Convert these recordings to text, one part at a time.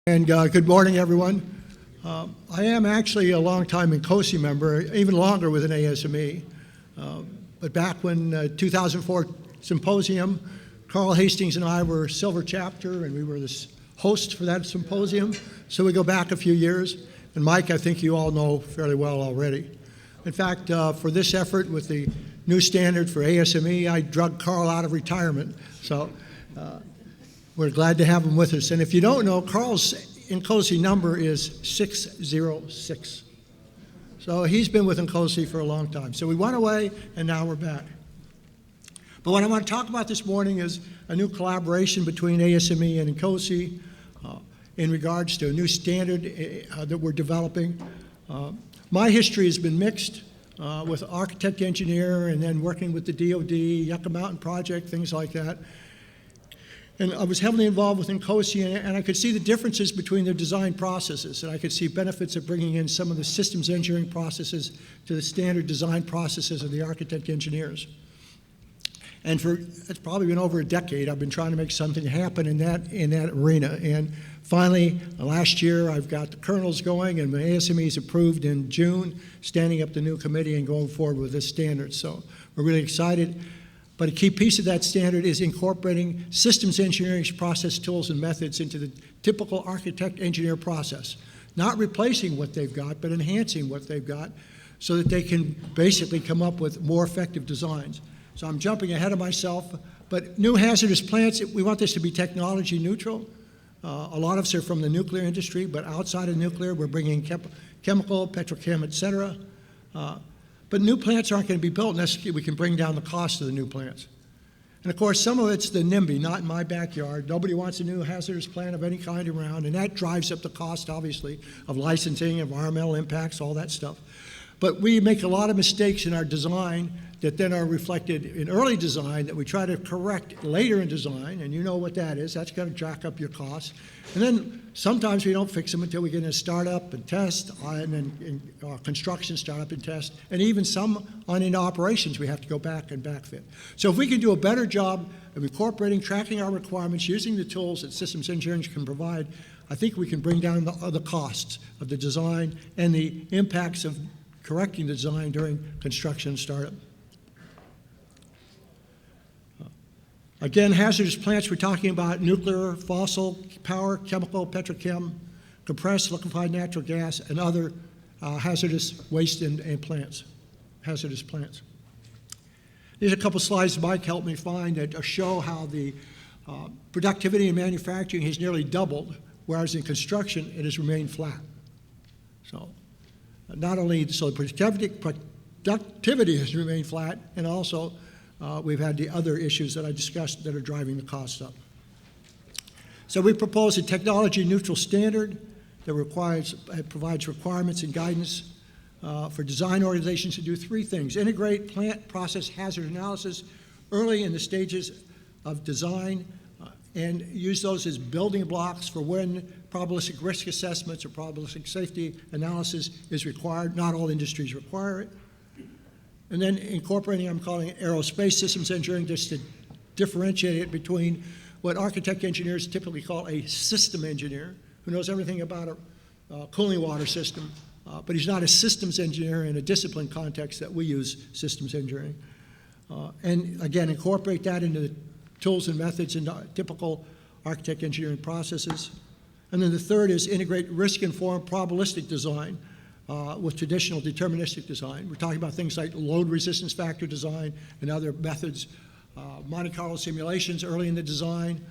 And good morning, everyone. I am actually a long-time INCOSE member, even longer with an ASME. But back when 2004 symposium, Carl Hastings and I were Silver Chapter, and we were the hosts for that symposium. So we go back a few years. And Mike, I think you all know fairly well already. In fact, for this effort with the new standard for ASME, I drug Carl out of retirement. So we're glad to have him with us. And if you don't know, Carl's INCOSE number is 606. So he's been with INCOSE for a long time. So we went away, and now we're back. But what I want to talk about this morning is a new collaboration between ASME and INCOSE in regards to a new standard that we're developing. My history has been mixed with architect engineer and then working with the DOD, Yucca Mountain Project, things like that. And I was heavily involved with INCOSE, and I could see the differences between their design processes, and I could see benefits of bringing in some of the systems engineering processes to the standard design processes of the architect engineers. And it's probably been over a decade, I've been trying to make something happen in that arena. And finally, last year, I've got the kernels going, and the ASME is approved in June, standing up the new committee and going forward with this standard. So we're really excited. But a key piece of that standard is incorporating systems engineering process tools and methods into the typical architect-engineer process. Not replacing what they've got, but enhancing what they've got so that they can basically come up with more effective designs. So I'm jumping ahead of myself, but new hazardous plants, we want this to be technology neutral. A lot of us are from the nuclear industry, but outside of nuclear, we're bringing chemical, petrochem, et cetera. But new plants aren't going to be built unless we can bring down the cost of the new plants. And of course, some of it's the NIMBY, not in my backyard. Nobody wants a new hazardous plant of any kind around, and that drives up the cost, obviously, of licensing, environmental impacts, all that stuff. But we make a lot of mistakes in our design that then are reflected in early design that we try to correct later in design, and you know what that is. That's going to jack up your costs. And then sometimes we don't fix them until we get into startup and test, and then in construction, startup and test, and even some on into operations we have to go back and backfit. So if we can do a better job of incorporating, tracking our requirements, using the tools that systems engineering can provide, I think we can bring down the costs of the design and the impacts of correcting the design during construction and startup. Again, hazardous plants, we're talking about nuclear, fossil, power, chemical, petrochem, compressed, liquefied natural gas, and other hazardous waste and plants, hazardous plants. There's a couple slides Mike helped me find that show how the productivity in manufacturing has nearly doubled, whereas in construction it has remained flat. So not only, so the productivity has remained flat, and also we've had the other issues that I discussed that are driving the costs up. So we propose a technology-neutral standard that provides requirements and guidance for design organizations to do three things: integrate plant process hazard analysis early in the stages of design, and use those as building blocks for when probabilistic risk assessments or probabilistic safety analysis is required. Not all industries require it. And then incorporating, I'm calling it aerospace systems engineering, just to differentiate it between what architect engineers typically call a system engineer, who knows everything about a cooling water system, but he's not a systems engineer in a discipline context that we use systems engineering. And again, incorporate that into the tools and methods in typical architect engineering processes. And then the third is integrate risk-informed probabilistic design with traditional deterministic design. We're talking about things like load resistance factor design and other methods, Monte Carlo simulations early in the design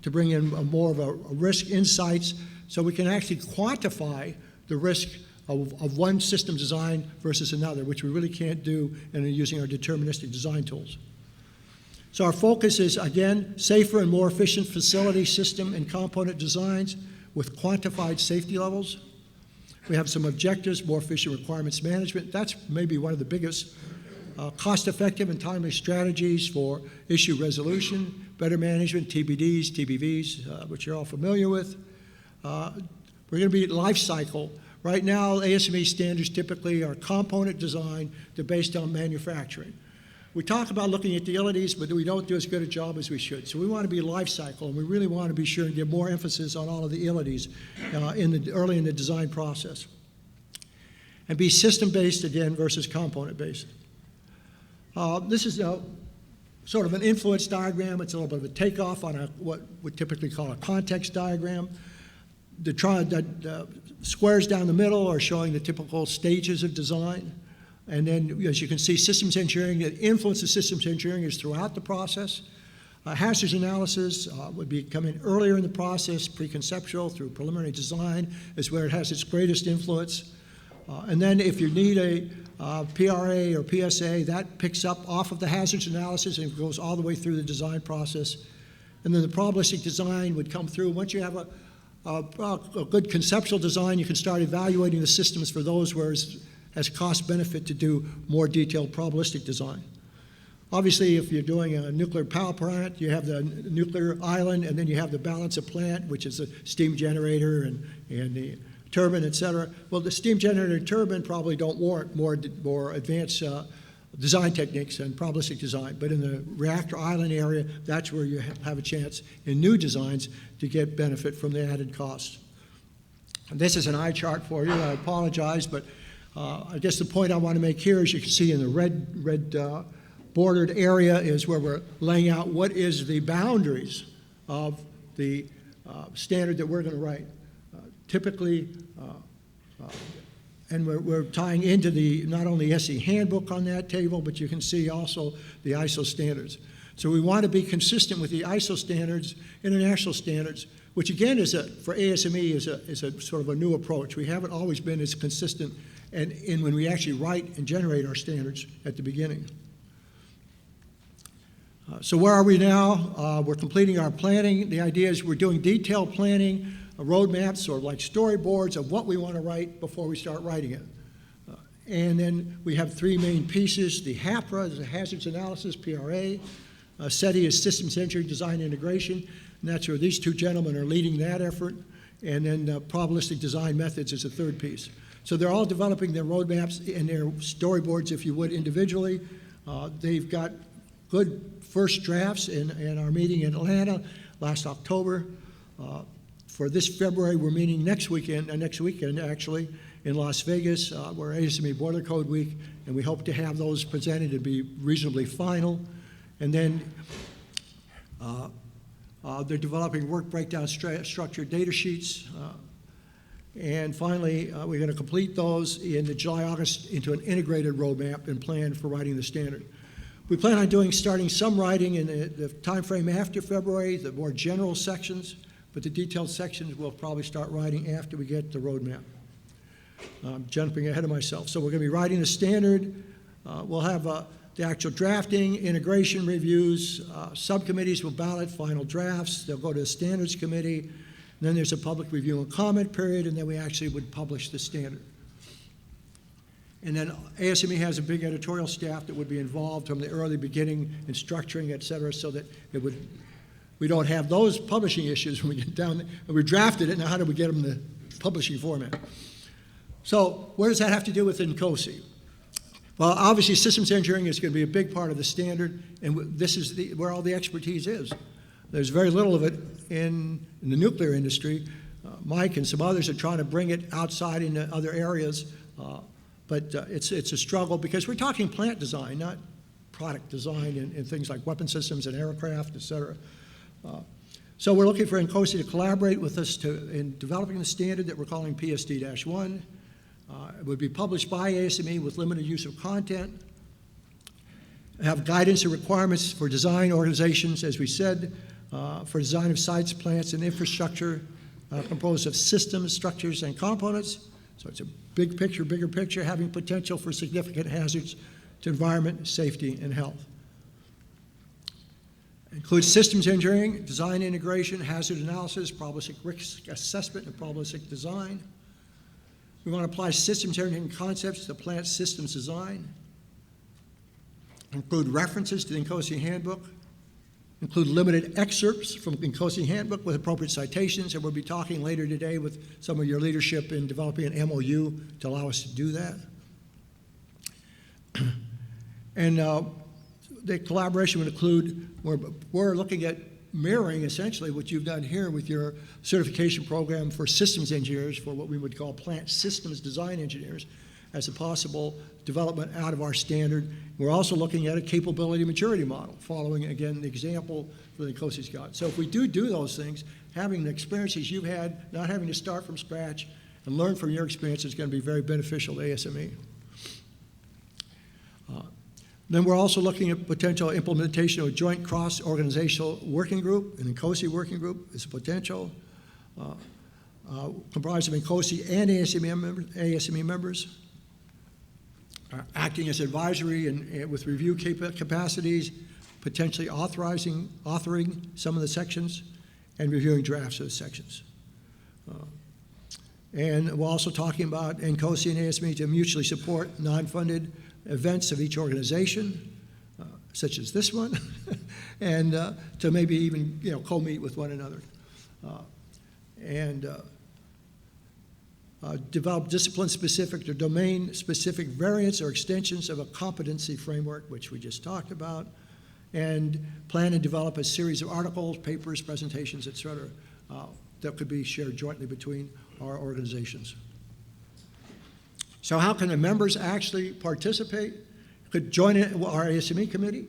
to bring in more of a risk insights so we can actually quantify the risk of one system design versus another, which we really can't do using our deterministic design tools. So our focus is, again, safer and more efficient facility, system, and component designs with quantified safety levels. We have some objectives: more efficient requirements management. That's maybe one of the biggest. Cost-effective and timely strategies for issue resolution, better management, TBDs, TBVs, which you're all familiar with. We're going to be at life cycle. Right now, ASME standards typically are component design. They're based on manufacturing. we talk about looking at the utilities, but we don't do as good a job as we should. So we want to be life cycle, and we really want to be sure and give more emphasis on all of the utilities early in the design process. And be system-based again versus component-based. This is sort of an influence diagram. It's a little bit of a takeoff on what we typically call a context diagram. The squares down the middle are showing the typical stages of design. And then, as you can see, systems engineering, the influence of systems engineering is throughout the process. Hazards analysis would be coming earlier in the process, pre-conceptual through preliminary design is where it has its greatest influence. And then if you need a PRA or PSA, that picks up off of the hazards analysis and goes all the way through the design process. And then the probabilistic design would come through. Once you have a good conceptual design, you can start evaluating the systems for those where it has cost benefit to do more detailed probabilistic design. Obviously, if you're doing a nuclear power plant, you have the nuclear island, and then you have the balance of plant, which is a steam generator and the turbine, et cetera. Well, the steam generator and turbine probably don't warrant more advanced design techniques and probabilistic design. But in the reactor island area, that's where you have a chance in new designs to get benefit from the added cost. And this is an eye chart for you. I apologize, but I guess the point I want to make here, as you can see in the red bordered area, is where we're laying out what is the boundaries of the standard that we're going to write. Typically, and we're tying into the not only SE handbook on that table, but you can see also the ISO standards. So we want to be consistent with the ISO standards, international standards, which again is for ASME is a sort of a new approach. We haven't always been as consistent and when we actually write and generate our standards at the beginning. So where are we now? We're completing our planning. The idea is we're doing detailed planning, roadmaps or like storyboards of what we want to write before we start writing it. And then we have three main pieces. The HAPRA is a hazards analysis, PRA. SETI is systems engineering design integration. And that's where these two gentlemen are leading that effort. And then probabilistic design methods is a third piece. So they're all developing their roadmaps and their storyboards, if you would, individually. They've got good first drafts in our meeting in Atlanta last October. For this February, we're meeting next weekend actually, in Las Vegas. We're ASME Boiler Code Week, and we hope to have those presented and be reasonably final. And then they're developing work breakdown structured data sheets. And finally, we're going to complete those in the July-August into an integrated roadmap and plan for writing the standard. We plan on starting some writing in the time frame after February, the more general sections, but the detailed sections we'll probably start writing after we get the roadmap. I'm jumping ahead of myself. So we're going to be writing the standard. We'll have the actual drafting, integration reviews, subcommittees will ballot final drafts. They'll go to the standards committee. And then there's a public review and comment period, and then we actually would publish the standard. And then ASME has a big editorial staff that would be involved from the early beginning in structuring, et cetera, so that we don't have those publishing issues when we get down there. And we drafted it, now how do we get them in the publishing format? So what does that have to do with INCOSE? Well, obviously systems engineering is going to be a big part of the standard, and this is where all the expertise is. There's very little of it in the nuclear industry. Mike and some others are trying to bring it outside into other areas, but it's a struggle because we're talking plant design, not product design in things like weapon systems and aircraft, et cetera. So we're looking for INCOSE to collaborate with us in developing the standard that we're calling PSD-1. It would be published by ASME with limited use of content. Have guidance and requirements for design organizations, as we said, for design of sites, plants, and infrastructure composed of systems, structures, and components. So it's a big picture, bigger picture, having potential for significant hazards to environment, safety, and health. Includes systems engineering, design integration, hazard analysis, probabilistic risk assessment, and probabilistic design. We want to apply systems engineering concepts to plant systems design. Include references to the INCOSE handbook. Include limited excerpts from the INCOSE handbook with appropriate citations, and we'll be talking later today with some of your leadership in developing an MOU to allow us to do that. And the collaboration would include, we're looking at mirroring essentially what you've done here with your certification program for systems engineers, for what we would call plant systems design engineers, as a possible development out of our standard. We're also looking at a capability maturity model, following, again, the example that INCOSE's got. So if we do those things, having the experiences you've had, not having to start from scratch, and learn from your experience is going to be very beneficial to ASME. Then we're also looking at potential implementation of a joint cross-organizational working group. An INCOSE working group is a potential, comprised of INCOSE and ASME members, acting as advisory and with review capacities, potentially authoring some of the sections, and reviewing drafts of the sections. And we're also talking about INCOSE and ASME to mutually support non-funded events of each organization, such as this one, and to maybe even co-meet with one another. Develop discipline-specific or domain-specific variants or extensions of a competency framework, which we just talked about, and plan and develop a series of articles, papers, presentations, et cetera, that could be shared jointly between our organizations. So how can the members actually participate? Could join our ASME committee.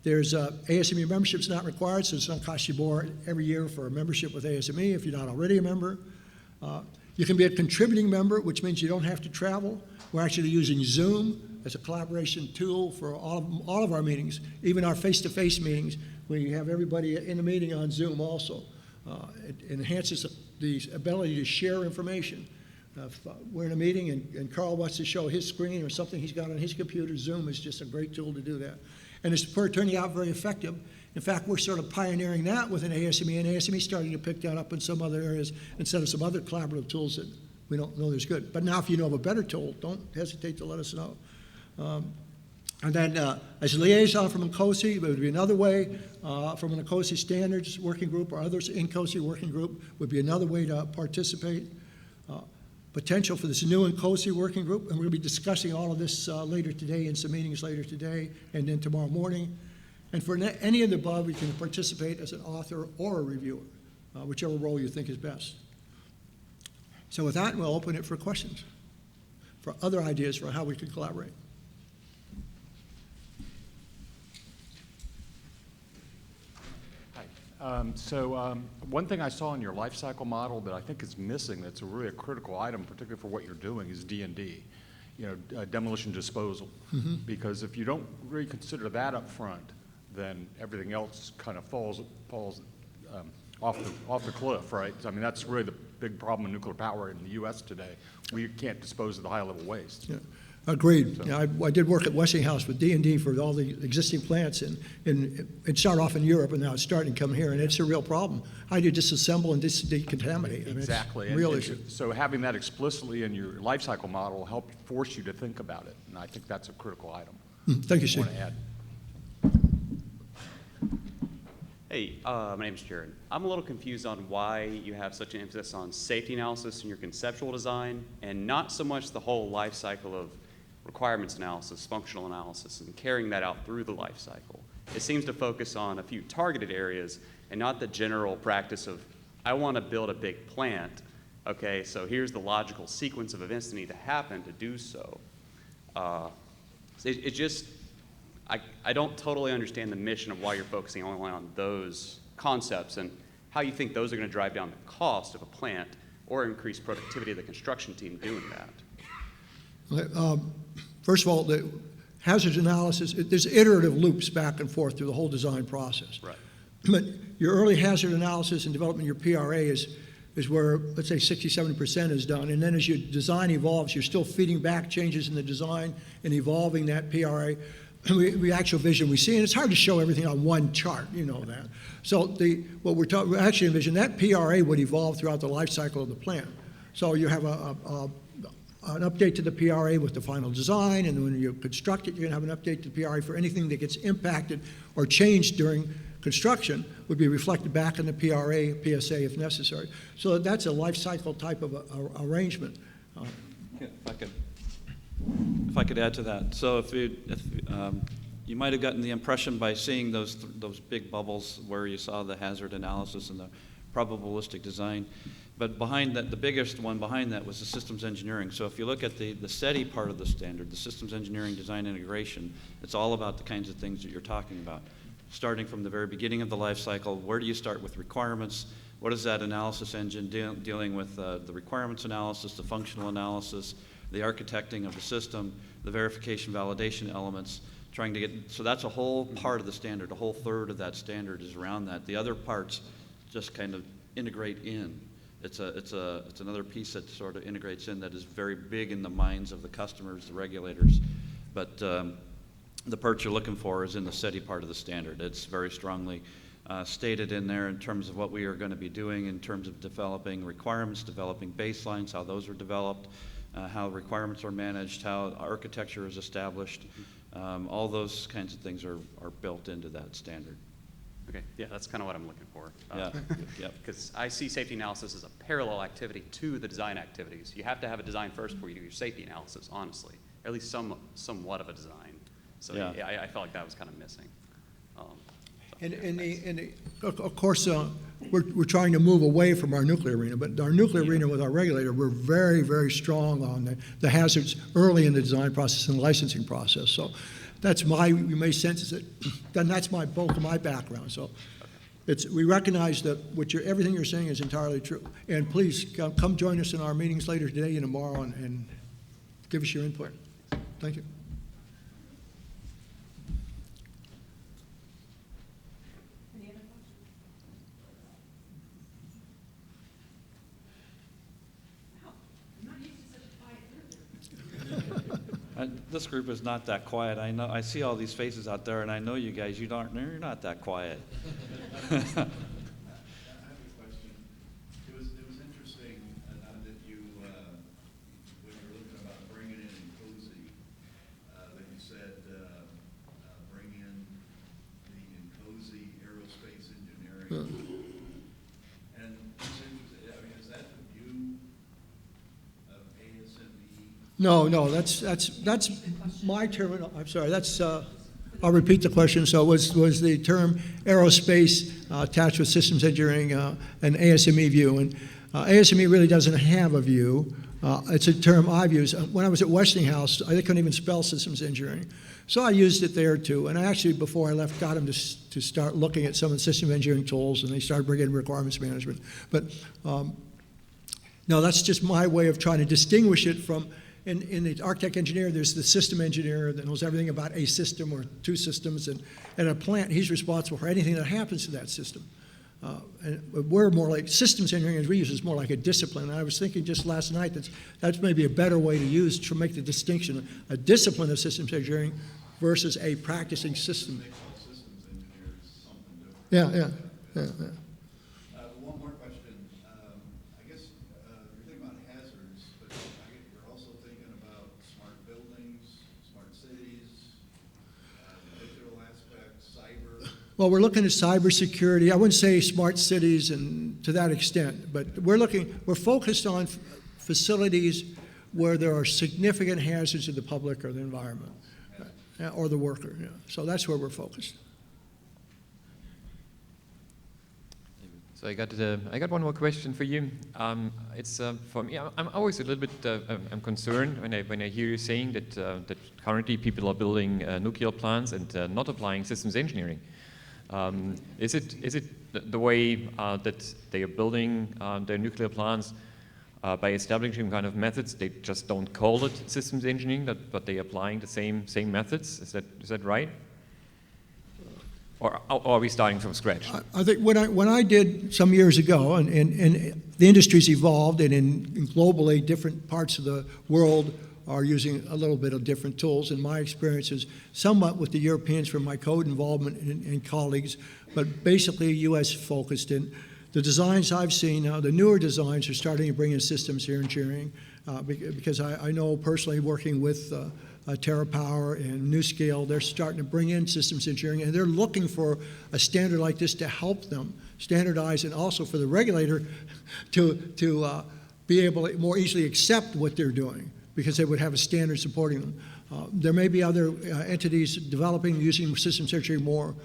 There's ASME membership's not required, so it's not cost you more every year for a membership with ASME if you're not already a member. You can be a contributing member, which means you don't have to travel. We're actually using Zoom as a collaboration tool for all of our meetings, even our face-to-face meetings. We have everybody in the meeting on Zoom also. It enhances the ability to share information. If we're in a meeting and Carl wants to show his screen or something he's got on his computer, Zoom is just a great tool to do that. And it's turning out very effective. In fact, we're sort of pioneering that with an ASME, and ASME starting to pick that up in some other areas instead of some other collaborative tools that we don't know there's good. But now if you know of a better tool, don't hesitate to let us know. And then as a liaison from INCOSE, it would be another way, from an INCOSE standards working group or others INCOSE working group would be another way to participate. Potential for this new INCOSE working group, and we're going to be discussing all of this later today in some meetings later today and then tomorrow morning. And for any of the above, you can participate as an author or a reviewer, whichever role you think is best. So with that, we'll open it for questions, for other ideas for how we can collaborate. One thing I saw in your life cycle model that I think is missing, that's really a critical item, particularly for what you're doing, is D&D, demolition disposal. Mm-hmm. Because if you don't really consider that up front, then everything else kind of falls off the cliff, right? I mean, that's really the big problem in nuclear power in the U.S. today. We can't dispose of the high-level waste. Yeah. Agreed. So. Yeah, I did work at Westinghouse with D&D for all the existing plants, and it started off in Europe, and now it's starting to come here, and it's a real problem. How do you disassemble and decontaminate? Exactly. I mean, it's a real issue. So having that explicitly in your life cycle model will help force you to think about it, and I think that's a critical item. Thank you, Steve. I want to add. Hey, my name is Jared. I'm a little confused on why you have such an emphasis on safety analysis in your conceptual design and not so much the whole life cycle of requirements analysis, functional analysis, and carrying that out through the life cycle. It seems to focus on a few targeted areas and not the general practice of, I want to build a big plant, okay, so here's the logical sequence of events that need to happen to do so. I don't totally understand the mission of why you're focusing only on those concepts and how you think those are going to drive down the cost of a plant or increase productivity of the construction team doing that. First of all, the hazard analysis, there's iterative loops back and forth through the whole design process. Right. But your early hazard analysis and development of your PRA is where, let's say, 60-70% is done. And then as your design evolves, you're still feeding back changes in the design and evolving that PRA. The actual vision we see, and it's hard to show everything on one chart, you know that. So what we're actually envisioning, that PRA would evolve throughout the life cycle of the plant. So you have an update to the PRA with the final design, and when you construct it, you're going to have an update to the PRA for anything that gets impacted or changed during construction would be reflected back in the PRA, PSA if necessary. So that's a life cycle type of arrangement. If I could add to that. So if you might have gotten the impression by seeing those big bubbles where you saw the hazard analysis and the probabilistic design. But behind that, the biggest one behind that was the systems engineering. So if you look at the SETI part of the standard, the systems engineering design integration, it's all about the kinds of things that you're talking about. Starting from the very beginning of the life cycle, where do you start with requirements? What is that analysis engine dealing with the requirements analysis, the functional analysis, the architecting of the system, the verification validation elements, trying to get, so that's a whole part of the standard, a whole third of that standard is around that. The other parts just kind of integrate in. It's another piece that sort of integrates in that is very big in the minds of the customers, the regulators. But the part you're looking for is in the SETI part of the standard. It's very strongly stated in there in terms of what we are going to be doing in terms of developing requirements, developing baselines, how those are developed, how requirements are managed, how architecture is established. All those kinds of things are built into that standard. Okay, yeah, that's kind of what I'm looking for. Yeah, yep. Because I see safety analysis as a parallel activity to the design activities. You have to have a design first before you do your safety analysis, honestly, or at least somewhat of a design. So yeah, I felt like that was kind of missing. Of course, we're trying to move away from our nuclear arena, but our nuclear arena with our regulator, we're very, very strong on the hazards early in the design process and licensing process. So that's you may sense it, then that's my bulk of my background. So we recognize that everything you're saying is entirely true. And please come join us in our meetings later today and tomorrow and give us your input. Thank you. This group is not that quiet. I know. I see all these faces out there, and I know you guys. You're not that quiet. I have a question. It was interesting that you, when you were looking about bringing in INCOSE, that you said bring in the INCOSE aerospace engineering. And it's interesting. I mean, is that the view of ASME? No, that's my term. I'm sorry. I'll repeat the question. So was the term aerospace attached with systems engineering an ASME view? And ASME really doesn't have a view. It's a term I've used. When I was at Westinghouse, I couldn't even spell systems engineering. So I used it there too. And I actually, before I left, got them to start looking at some of the system engineering tools, and they started bringing in requirements management. But no, that's just my way of trying to distinguish it from. In the architect engineer, there's the system engineer that knows everything about a system or two systems, and at a plant, he's responsible for anything that happens to that system. And we're more like systems engineering, as we use, is more like a discipline. And I was thinking just last night that's maybe a better way to use to make the distinction: a discipline of systems engineering versus a practicing system. Systems engineers something different. Yeah. One more question. I guess you're thinking about hazards, but you're also thinking about smart buildings, smart cities, digital aspects, cyber. Well, we're looking at cybersecurity. I wouldn't say smart cities and to that extent, but we're focused on facilities where there are significant hazards to the public or the environment, or the worker. Yeah. So that's where we're focused. So I got one more question for you. It's for me. I'm always a little bit I'm concerned when I hear you saying that currently people are building nuclear plants and not applying systems engineering. Is it the way that they are building their nuclear plants by establishing kind of methods? They just don't call it systems engineering, but they are applying the same methods. Is that right? Or are we starting from scratch? I think when I did some years ago, and the industry's evolved, and in globally different parts of the world are using a little bit of different tools. And my experience is somewhat with the Europeans from my code involvement and colleagues, but basically U.S. focused. And the designs I've seen now, the newer designs are starting to bring in systems engineering because I know personally working with TerraPower and NewScale, they're starting to bring in systems engineering, and they're looking for a standard like this to help them standardize, and also for the regulator to be able to more easily accept what they're doing, because they would have a standard supporting them. There may be other entities developing using systems engineering more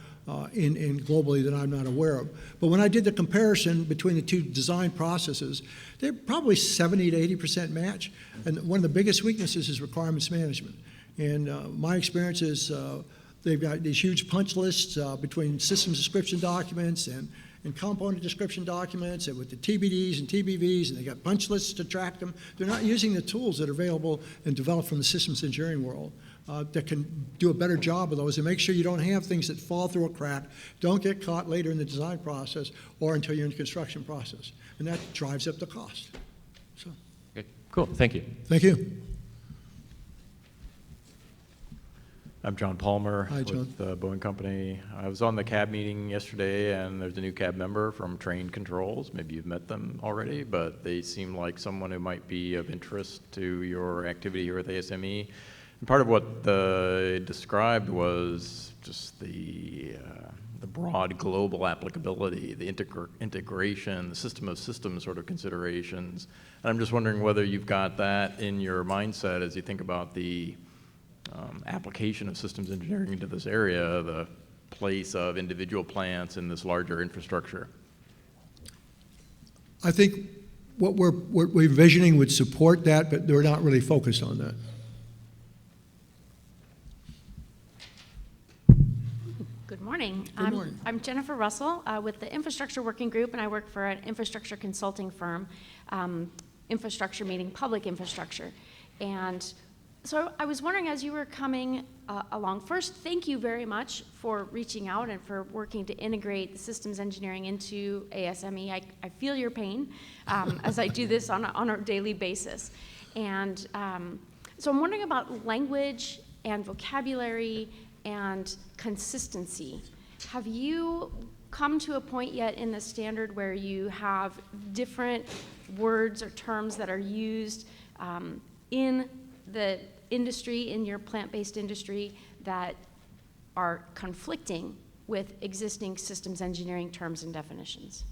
in globally that I'm not aware of. But when I did the comparison between the two design processes, they're probably 70 to 80% match. And one of the biggest weaknesses is requirements management. And my experience is they've got these huge punch lists between systems description documents and component description documents and with the TBDs and TBVs, and they got punch lists to track them. They're not using the tools that are available and developed from the systems engineering world that can do a better job of those and make sure you don't have things that fall through a crack, don't get caught later in the design process or until you're in the construction process. And that drives up the cost. So, Okay, cool, thank you. thank you. I'm John Palmer Hi, John. with the Boeing Company. I was on the cab meeting yesterday, and there's a new cab member from Train Controls. Maybe you've met them already, but they seem like someone who might be of interest to your activity here at ASME. And part of what they described was just the broad global applicability, the integration, the system of systems sort of considerations. And I'm just wondering whether you've got that in your mindset as you think about the application of systems engineering into this area, the place of individual plants in this larger infrastructure. I think what we're envisioning would support that, but they're not really focused on that. Good morning. Good morning. I'm Jennifer Russell with the Infrastructure Working Group, and I work for an infrastructure consulting firm, infrastructure meaning public infrastructure. And so I was wondering, as you were coming along, first, thank you very much for reaching out and for working to integrate the systems engineering into ASME. I feel your pain as I do this on a daily basis. And so I'm wondering about language and vocabulary and consistency. Have you come to a point yet in the standard where you have different words or terms that are used in the industry, in your plant-based industry, that are conflicting with existing systems engineering terms and definitions?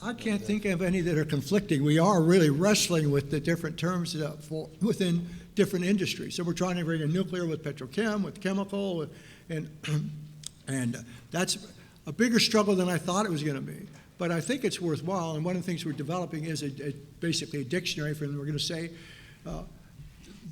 I can't think of any that are conflicting. We are really wrestling with the different terms within different industries. So we're trying to bring in nuclear with petrochem, with chemical, and that's a bigger struggle than I thought it was going to be. But I think it's worthwhile, and one of the things we're developing is basically a dictionary for them. We're going to say,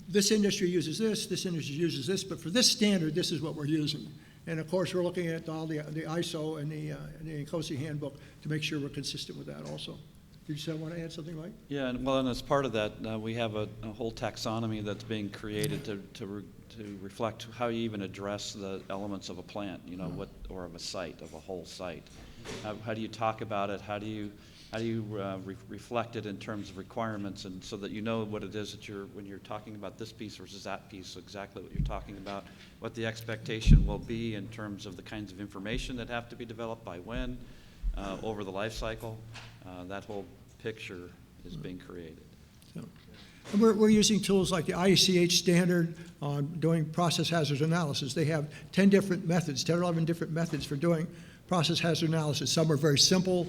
this industry uses this industry uses this, but for this standard, this is what we're using. And of course, we're looking at all the ISO and the INCOSE handbook to make sure we're consistent with that also. Did you want to add something, Mike? Yeah, and as part of that, we have a whole taxonomy that's being created to reflect how you even address the elements of a plant, or of a site, of a whole site. How do you talk about it? How do you reflect it in terms of requirements, and so that you know what it is that when you're talking about this piece versus that piece, exactly what you're talking about, what the expectation will be in terms of the kinds of information that have to be developed by when, over the life cycle. That whole picture is being created. So, and we're using tools like the IECH standard on doing process hazard analysis. They have 10 different methods, 10 or 11 different methods for doing process hazard analysis. Some are very simple,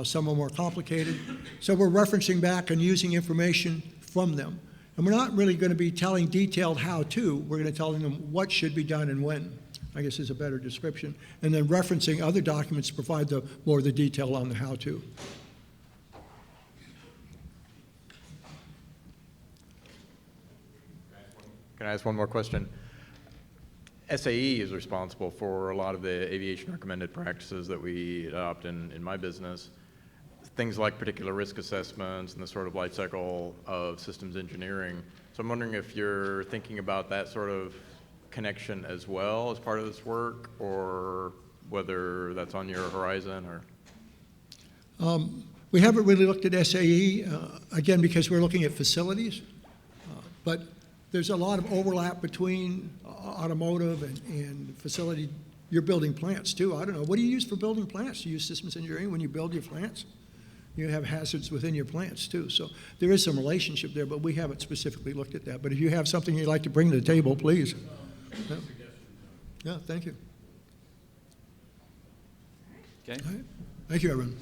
some are more complicated. So we're referencing back and using information from them. And we're not really going to be telling detailed how-to. We're going to tell them what should be done and when, I guess is a better description. And then referencing other documents to provide more of the detail on the how-to. Can I ask one more question? SAE is responsible for a lot of the aviation recommended practices that we adopt in my business. Things like particular risk assessments and the sort of life cycle of systems engineering. So I'm wondering if you're thinking about that sort of connection as well as part of this work, or whether that's on your horizon, or? We haven't really looked at SAE, again, because we're looking at facilities. But there's a lot of overlap between automotive and facility. You're building plants too. I don't know. What do you use for building plants? Do you use systems engineering when you build your plants? You have hazards within your plants too. So there is some relationship there, but we haven't specifically looked at that. But if you have something you'd like to bring to the table, please. Yeah, thank you. Okay. All right. Thank you, everyone.